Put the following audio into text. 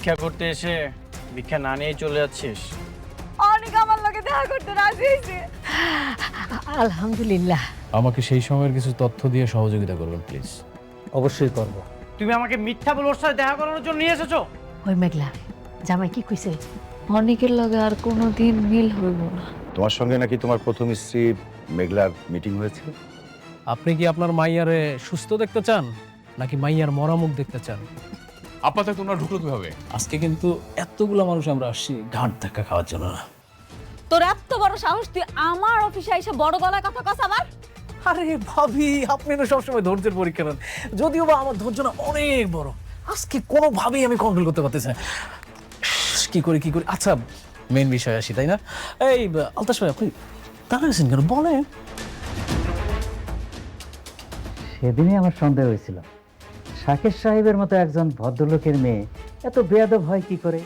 ভিক্ষা করতে এসে ভিক্ষা না নিয়েই চলে যাচ্ছিস? অনেক আমার লোকে দেখা করতে রাজি হয়েছে। আলহামদুলিল্লাহ। আমাকে সেই সময়ের কিছু তথ্য দিয়ে সহযোগিতা করবেন প্লিজ। অবশ্যই করব। তুমি আমাকে মিথ্যা বলে ওর সাথে দেখা করানোর জন্য নিয়ে এসেছো? ওই মেঘলা জামাই কি কইছে? অনেকের লগে আর কোনোদিন মিল হইব না। তোমার সঙ্গে নাকি তোমার প্রথম স্ত্রী মেঘলার মিটিং হয়েছে? আপনি কি আপনার মাইয়ারে সুস্থ দেখতে চান নাকি মাইয়ার মরামুখ দেখতে চান? আপাতত তোমরা ঢুকলো কিভাবে? আজকে কিন্তু এতগুলো মানুষ আমরা আসছি ঘাট ধাক্কা খাওয়ার জন্য না। তোর এত বড় সাহস, তুই আমার অফিসে এসে বড় গলায় কথা কস আবার? আরে ভাবি, আপনি না সবসময় ধৈর্যের পরীক্ষা নেন, যদিও বা আমার ধৈর্য না অনেক বড়। আজকে কোনোভাবেই আমি কন্ট্রোল করতে পারতেছি না। কি করি। আচ্ছা, মেন বিষয় আসি, তাই না? এই আলতাস ভাই, আপনি দাঁড়াইছেন কেন? বলেন। সেদিনই আমার সন্দেহ হয়েছিল শাকের সাহেবের মতো একজন ভদ্রলোকের মেয়ে এত বেয়াদব হয় কি করে।